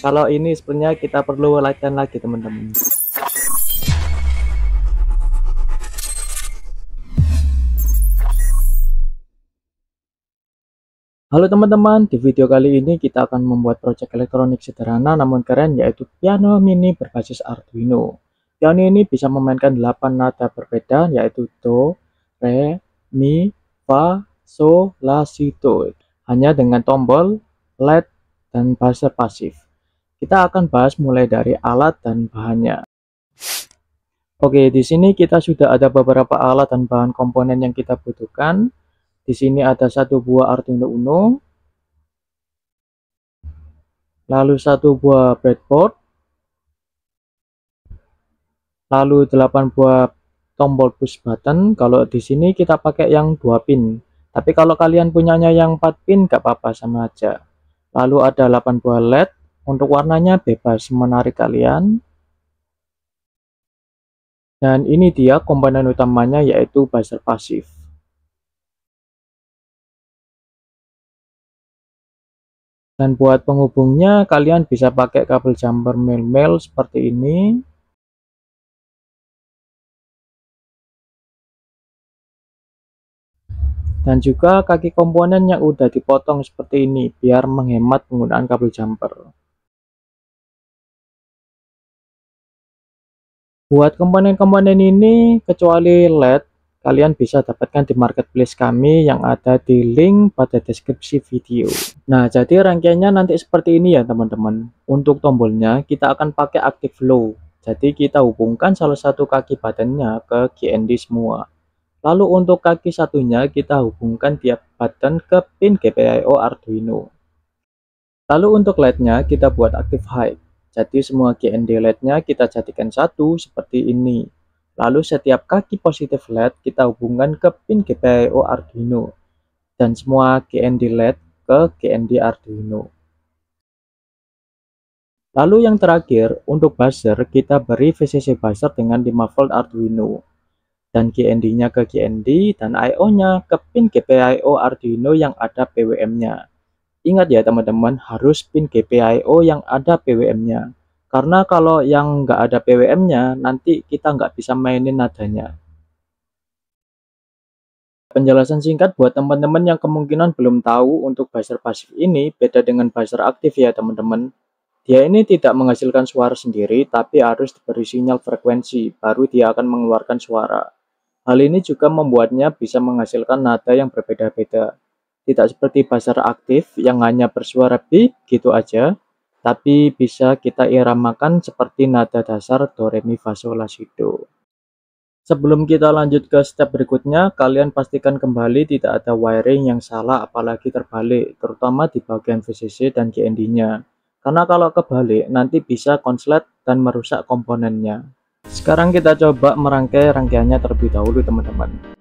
Kalau ini sebenarnya kita perlu latihan lagi teman-teman. Halo teman-teman, di video kali ini kita akan membuat proyek elektronik sederhana namun keren, yaitu piano mini berbasis Arduino. Piano ini bisa memainkan 8 nada berbeda, yaitu Do, Re, Mi, Fa, So, La, Si, Do, hanya dengan tombol, LED, dan buzzer pasif. Kita akan bahas mulai dari alat dan bahannya. Oke, di sini kita sudah ada beberapa alat dan bahan komponen yang kita butuhkan. Di sini ada satu buah Arduino Uno, lalu satu buah breadboard, lalu 8 buah tombol push button. Kalau di sini kita pakai yang 2 pin, tapi kalau kalian punyanya yang 4 pin gak apa-apa, sama aja. Lalu ada 8 buah LED, untuk warnanya bebas menarik kalian. Dan ini dia komponen utamanya, yaitu buzzer pasif. Dan buat penghubungnya kalian bisa pakai kabel jumper mil-mil seperti ini. Dan juga kaki komponen yang udah dipotong seperti ini biar menghemat penggunaan kabel jumper. Buat komponen-komponen ini kecuali LED, kalian bisa dapatkan di marketplace kami yang ada di link pada deskripsi video. Nah, jadi rangkaiannya nanti seperti ini ya teman-teman. Untuk tombolnya kita akan pakai active low. Jadi kita hubungkan salah satu kaki buttonnya ke GND semua. Lalu untuk kaki satunya kita hubungkan tiap button ke pin GPIO Arduino. Lalu untuk LED-nya kita buat active high. Jadi semua GND LED-nya kita jadikan satu seperti ini. Lalu setiap kaki positif LED kita hubungkan ke pin GPIO Arduino. Dan semua GND LED ke GND Arduino. Lalu yang terakhir, untuk buzzer kita beri VCC buzzer dengan 5 volt Arduino. Dan GND-nya ke GND dan I/O-nya ke pin GPIO Arduino yang ada PWM-nya. Ingat ya teman-teman, harus pin GPIO yang ada PWM-nya. Karena kalau yang nggak ada PWM-nya, nanti kita nggak bisa mainin nadanya. Penjelasan singkat buat teman-teman yang kemungkinan belum tahu, untuk buzzer pasif ini beda dengan buzzer aktif ya teman-teman. Dia ini tidak menghasilkan suara sendiri, tapi harus diberi sinyal frekuensi, baru dia akan mengeluarkan suara. Hal ini juga membuatnya bisa menghasilkan nada yang berbeda-beda. Tidak seperti buzzer aktif yang hanya bersuara beep gitu aja, tapi bisa kita iramakan seperti nada dasar do re mi fa sol la si do. Sebelum kita lanjut ke step berikutnya, kalian pastikan kembali tidak ada wiring yang salah apalagi terbalik, terutama di bagian VCC dan GND-nya. Karena kalau kebalik nanti bisa konslet dan merusak komponennya. Sekarang kita coba merangkai rangkaiannya terlebih dahulu teman-teman.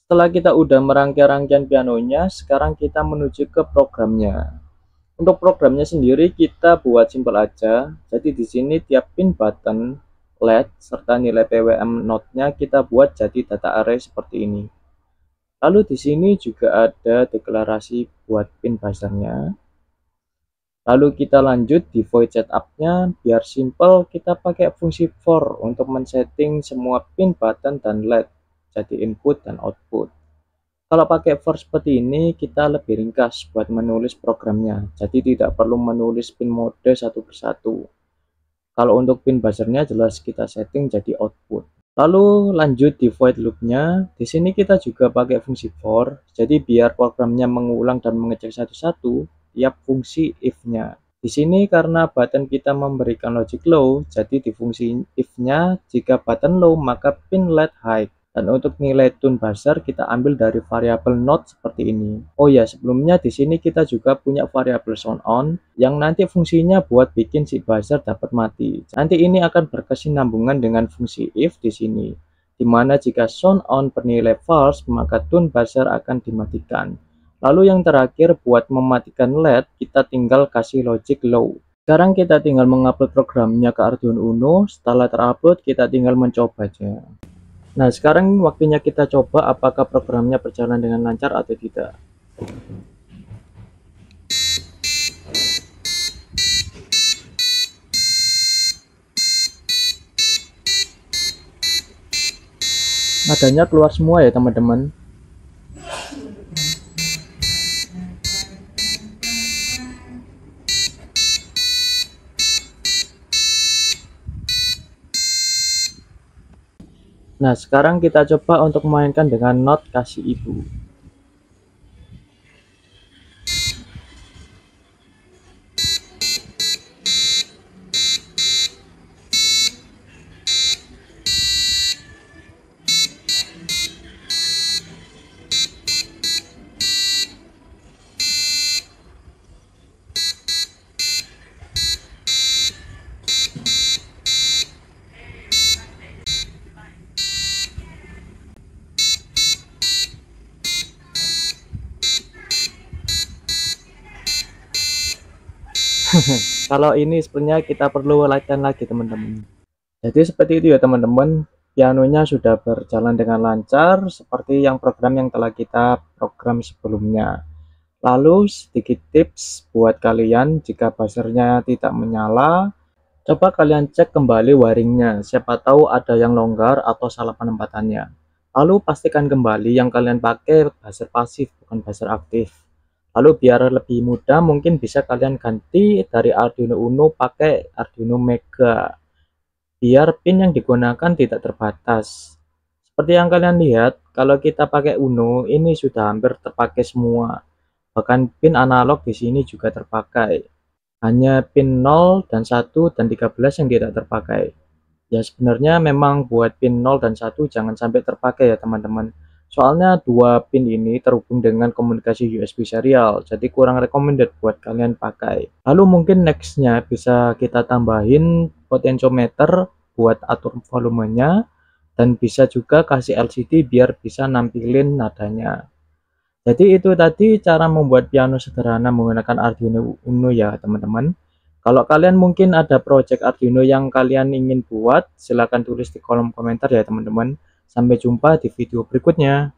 Setelah kita udah merangkai rangkaian pianonya, sekarang kita menuju ke programnya. Untuk programnya sendiri kita buat simpel aja. Jadi di sini tiap pin button, LED serta nilai PWM node-nya kita buat jadi data array seperti ini. Lalu di sini juga ada deklarasi buat pin buzzernya. Lalu kita lanjut di void setup-nya, biar simple kita pakai fungsi for untuk men-setting semua pin button dan LED jadi input dan output. Kalau pakai for seperti ini kita lebih ringkas buat menulis programnya, jadi tidak perlu menulis pin mode satu persatu. Kalau untuk pin buzzernya jelas kita setting jadi output. Lalu lanjut di void loop-nya. Di sini kita juga pakai fungsi for, jadi biar programnya mengulang dan mengecek satu-satu tiap fungsi if-nya. Di sini karena button kita memberikan logic low, jadi di fungsi if-nya jika button low maka pin LED high. Dan untuk nilai tune buzzer kita ambil dari variabel node seperti ini. Oh ya, sebelumnya di sini kita juga punya variabel sound on yang nanti fungsinya buat bikin si buzzer dapat mati. Nanti ini akan berkesinambungan dengan fungsi if di sini. Dimana jika sound on bernilai false, maka tune buzzer akan dimatikan. Lalu yang terakhir buat mematikan LED, kita tinggal kasih logic low. Sekarang kita tinggal mengupload programnya ke Arduino Uno. Setelah terupload, kita tinggal mencobanya. Nah, sekarang waktunya kita coba apakah programnya berjalan dengan lancar atau tidak. Nadanya keluar semua ya teman-teman. Nah, sekarang kita coba untuk memainkan dengan not kasih ibu. Kalau ini sebenarnya kita perlu latihan lagi teman-teman. Jadi seperti itu ya teman-teman, pianonya sudah berjalan dengan lancar seperti yang program yang telah kita program sebelumnya. Lalu sedikit tips buat kalian jika buzzernya tidak menyala, coba kalian cek kembali wiringnya, siapa tahu ada yang longgar atau salah penempatannya. Lalu pastikan kembali yang kalian pakai buzzer pasif bukan buzzer aktif. Lalu biar lebih mudah mungkin bisa kalian ganti dari Arduino Uno pakai Arduino Mega, biar pin yang digunakan tidak terbatas. Seperti yang kalian lihat, kalau kita pakai Uno ini sudah hampir terpakai semua. Bahkan pin analog di sini juga terpakai. Hanya pin 0 dan 1 dan 13 yang tidak terpakai. Ya sebenarnya memang buat pin 0 dan 1 jangan sampai terpakai ya teman-teman. Soalnya dua pin ini terhubung dengan komunikasi USB serial, jadi kurang recommended buat kalian pakai. Lalu mungkin nextnya bisa kita tambahin potentiometer buat atur volumenya, dan bisa juga kasih LCD biar bisa nampilin nadanya. Jadi itu tadi cara membuat piano sederhana menggunakan Arduino Uno ya teman-teman. Kalau kalian mungkin ada project Arduino yang kalian ingin buat, silahkan tulis di kolom komentar ya teman-teman. Sampai jumpa di video berikutnya.